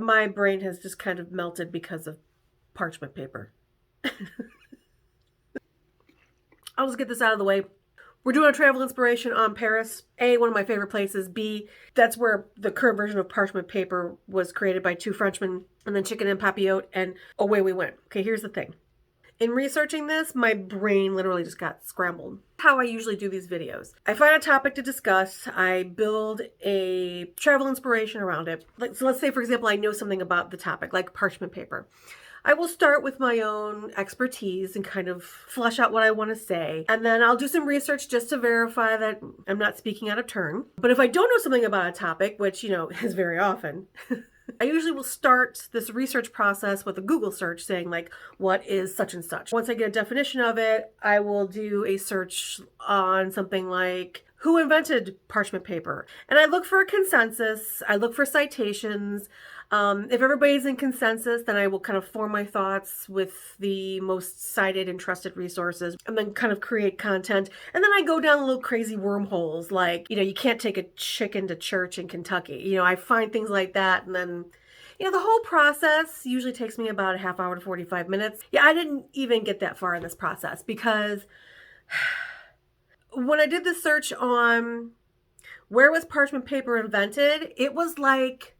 my brain has just kind of melted because of parchment paper. I'll just get this out of the way. We're doing a travel inspiration on Paris. A, one of my favorite places. B, that's where the current version of parchment paper was created by two Frenchmen, and then chicken and papillote, and away we went. Okay, here's the thing. In researching this, my brain literally just got scrambled. How I usually do these videos. I find a topic to discuss. I build a travel inspiration around it. So let's say, for example, I know something about the topic, like parchment paper. I will start with my own expertise and kind of flesh out what I want to say. And then I'll do some research just to verify that I'm not speaking out of turn. But if I don't know something about a topic, which, is very often, I usually will start this research process with a Google search saying like, what is such and such? Once I get a definition of it, I will do a search on something like, who invented parchment paper? And I look for a consensus. I look for citations. If everybody's in consensus, then I will kind of form my thoughts with the most cited and trusted resources and then kind of create content. And then I go down little crazy wormholes like, you can't take a chicken to church in Kentucky. I find things like that. And then, the whole process usually takes me about a half hour to 45 minutes. Yeah, I didn't even get that far in this process because when I did the search on where was parchment paper invented, it was like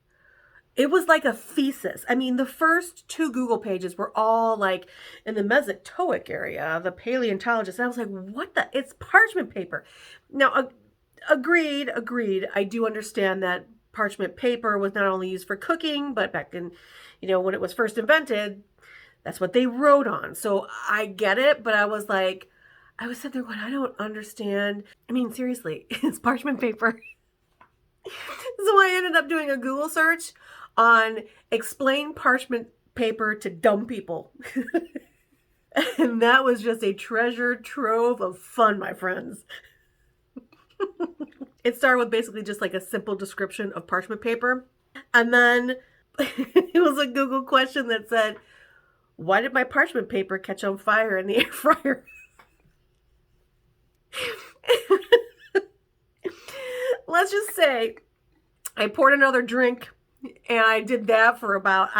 a thesis. I mean, the first two Google pages were all like in the Mesozoic area, the paleontologist. And I was like, what the? It's parchment paper. Now, agreed. I do understand that parchment paper was not only used for cooking, but back in, when it was first invented, that's what they wrote on. So I get it, but I was sitting there going, I don't understand. I mean, seriously, it's parchment paper. So I ended up doing a Google search on explain parchment paper to dumb people. And that was just a treasure trove of fun, my friends. It started with basically just like a simple description of parchment paper. And then it was a Google question that said, why did my parchment paper catch on fire in the air fryer? Let's just say I poured another drink and I did that for about,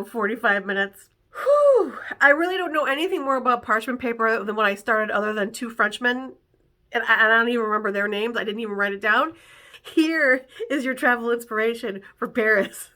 45 minutes. Whew. I really don't know anything more about parchment paper than when I started other than two Frenchmen. And I don't even remember their names. I didn't even write it down. Here is your travel inspiration for Paris.